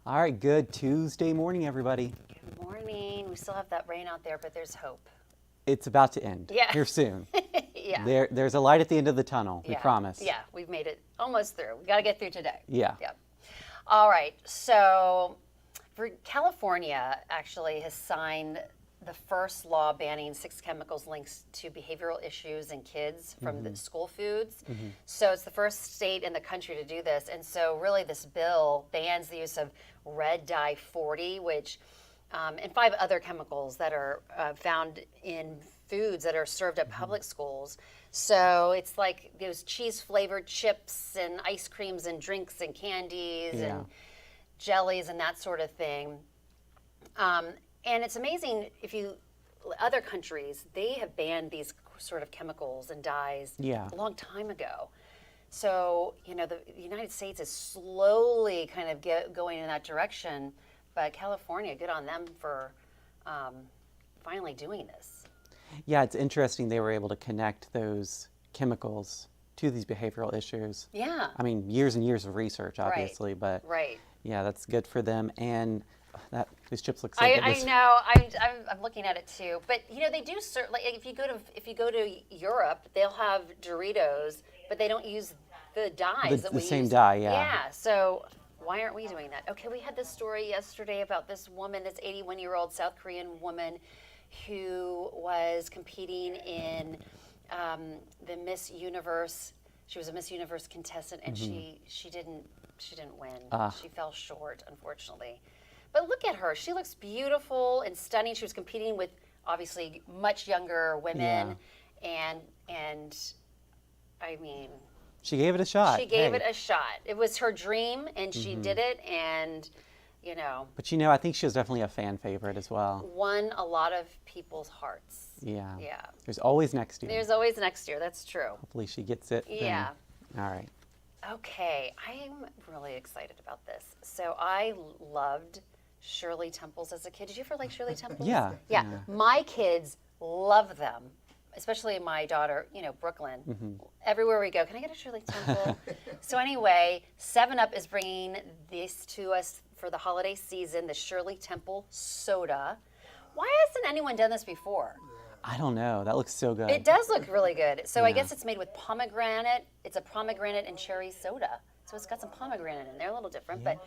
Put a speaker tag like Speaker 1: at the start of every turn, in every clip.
Speaker 1: All right, good Tuesday morning, everybody.
Speaker 2: Good morning. We still have that rain out there, but there's hope.
Speaker 1: It's about to end
Speaker 2: Yeah.
Speaker 1: here soon.
Speaker 2: Yeah.
Speaker 1: There's a light at the end of the tunnel, we
Speaker 2: Yeah.
Speaker 1: promise.
Speaker 2: Yeah, we've made it almost through. We got to get through today.
Speaker 1: Yeah.
Speaker 2: Yep. All right. So, for California actually has signed the first law banning 6 chemicals linked to behavioral issues in kids from the school foods. So it's the first state in the country to do this. And so really this bill bans the use of red dye 40, which and 5 other chemicals that are found in foods that are served at public schools. So it's like those cheese flavored chips and ice creams and drinks and candies and jellies and that sort of thing. And it's amazing other countries, they have banned these sort of chemicals and dyes a long time ago. So, the United States is slowly kind of going in that direction, but California, good on them for finally doing this.
Speaker 1: Yeah, it's interesting they were able to connect those chemicals to these behavioral issues.
Speaker 2: Yeah.
Speaker 1: I mean, years and years of research, obviously, but yeah, that's good for them. And these chips look so good.
Speaker 2: I know. I'm looking at it too. But they do like if you go to Europe, they'll have Doritos, but they don't use the dyes that we use.
Speaker 1: The same dye, yeah.
Speaker 2: Yeah. So why aren't we doing that? Okay, we had this story yesterday about this woman, this 81-year-old South Korean woman, who was competing in the Miss Universe. She was a Miss Universe contestant, and she didn't win. She fell short, unfortunately. But look at her. She looks beautiful and stunning. She was competing with obviously much younger women, and I mean,
Speaker 1: she gave it a shot.
Speaker 2: She gave it a shot. It was her dream, and she did it, and
Speaker 1: But I think she was definitely a fan favorite as well.
Speaker 2: Won a lot of people's hearts.
Speaker 1: Yeah.
Speaker 2: Yeah.
Speaker 1: There's always next year.
Speaker 2: There's always next year. That's true.
Speaker 1: Hopefully she gets it.
Speaker 2: Yeah.
Speaker 1: Then. All right.
Speaker 2: Okay. I'm really excited about this. So I loved Shirley Temples as a kid. Did you ever like Shirley Temples?
Speaker 1: Yeah.
Speaker 2: Yeah. My kids love them, especially my daughter, Brooklyn. Everywhere we go, can I get a Shirley Temple? So anyway, 7-Up is bringing this to us for the holiday season, the Shirley Temple soda. Why hasn't anyone done this before?
Speaker 1: I don't know. That looks so good.
Speaker 2: It does look really good. So I guess it's made with pomegranate. It's a pomegranate and cherry soda. So it's got some pomegranate in there, a little different, but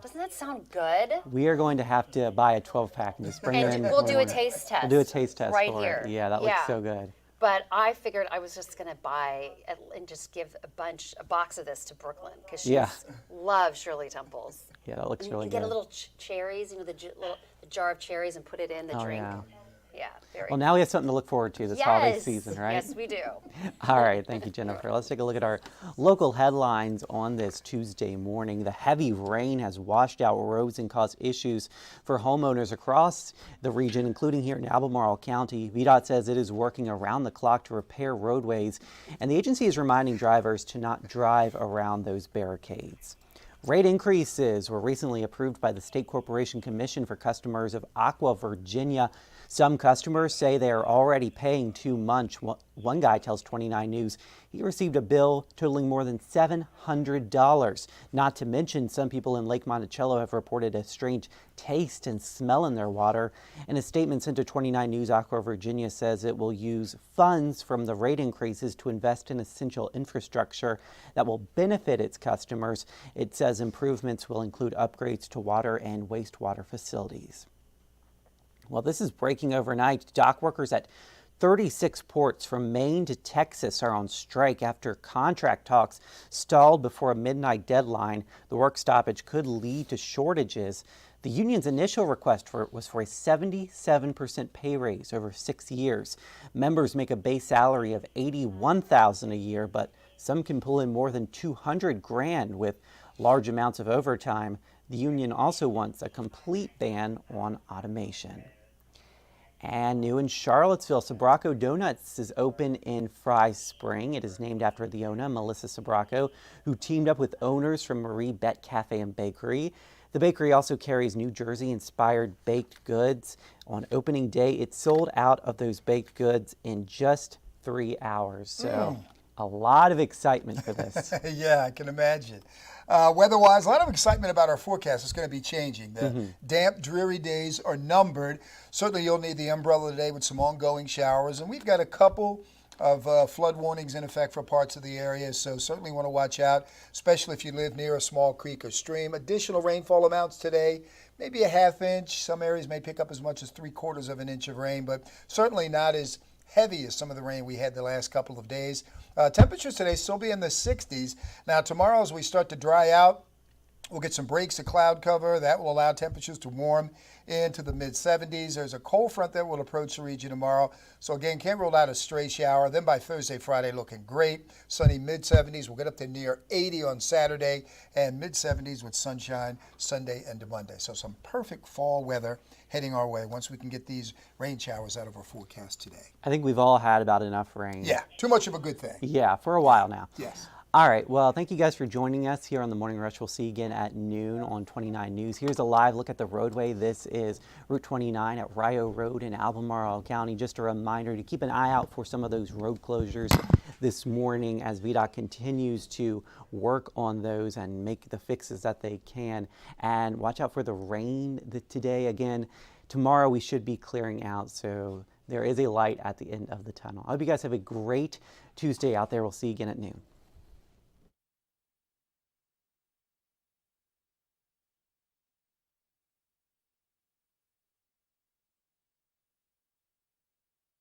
Speaker 2: doesn't that sound good?
Speaker 1: We are going to have to buy a 12-pack and just bring it in.
Speaker 2: We'll do a taste test.
Speaker 1: We'll do a taste test
Speaker 2: right
Speaker 1: for
Speaker 2: here.
Speaker 1: it. Yeah, that looks so good.
Speaker 2: But I figured I was just going to buy and just give a box of this to Brooklyn because she loves Shirley Temples.
Speaker 1: Yeah, that looks really
Speaker 2: good.
Speaker 1: good.
Speaker 2: Get a little cherries, the jar of cherries, and put it in the drink. Yeah, very
Speaker 1: well, now we have something to look forward to this holiday season, right?
Speaker 2: Yes, we do.
Speaker 1: All right, thank you, Jennifer. Let's take a look at our local headlines on this Tuesday morning. The heavy rain has washed out roads and caused issues for homeowners across the region, including here in Albemarle County. VDOT says it is working around the clock to repair roadways, and the agency is reminding drivers to not drive around those barricades. Rate increases were recently approved by the State Corporation Commission for customers of Aqua Virginia. Some customers say they are already paying too much. One guy tells 29 News he received a bill totaling more than $700. Not to mention, some people in Lake Monticello have reported a strange taste and smell in their water. In a statement sent to 29 News, Aqua Virginia says it will use funds from the rate increases to invest in essential infrastructure that will benefit its customers. It says improvements will include upgrades to water and wastewater facilities. Well, this is breaking overnight. Dock workers at 36 ports from Maine to Texas are on strike after contract talks stalled before a midnight deadline. The work stoppage could lead to shortages. The union's initial request was for a 77% pay raise over 6 years. Members make a base salary of $81,000 a year, but some can pull in more than $200,000 with large amounts of overtime. The union also wants a complete ban on automation. And new in Charlottesville, Sabraco Donuts is open in Fry Spring. It is named after the owner, Melissa Sabraco, who teamed up with owners from Marie Bet Cafe and Bakery. The bakery also carries New Jersey-inspired baked goods. On opening day, it sold out of those baked goods in just 3 hours. So A lot of excitement for this.
Speaker 3: Yeah, I can imagine. Weather-wise, a lot of excitement about our forecast. It's going to be changing. The damp, dreary days are numbered. Certainly, you'll need the umbrella today with some ongoing showers. And we've got a couple of flood warnings in effect for parts of the area, so certainly want to watch out, especially if you live near a small creek or stream. Additional rainfall amounts today, maybe a ½ inch. Some areas may pick up as much as 3/4 of an inch of rain, but certainly not as heavy as some of the rain we had the last couple of days. Temperatures today still be in the 60s. Now tomorrow, as we start to dry out, we'll get some breaks of cloud cover. That will allow temperatures to warm into the mid-70s. There's a cold front that will approach the region tomorrow. So again, can't rule out a stray shower. Then by Thursday, Friday, looking great. Sunny mid-70s. We'll get up to near 80 on Saturday and mid-70s with sunshine Sunday and Monday. So some perfect fall weather heading our way once we can get these rain showers out of our forecast today.
Speaker 1: I think we've all had about enough rain.
Speaker 3: Yeah, too much of a good thing.
Speaker 1: Yeah, for a while now.
Speaker 3: Yes.
Speaker 1: All right, well, thank you guys for joining us here on the Morning Rush. We'll see you again at noon on 29 News. Here's a live look at the roadway. This is Route 29 at Rio Road in Albemarle County. Just a reminder to keep an eye out for some of those road closures this morning as VDOT continues to work on those and make the fixes that they can. And watch out for the rain today. Again, tomorrow we should be clearing out, so there is a light at the end of the tunnel. I hope you guys have a great Tuesday out there. We'll see you again at noon.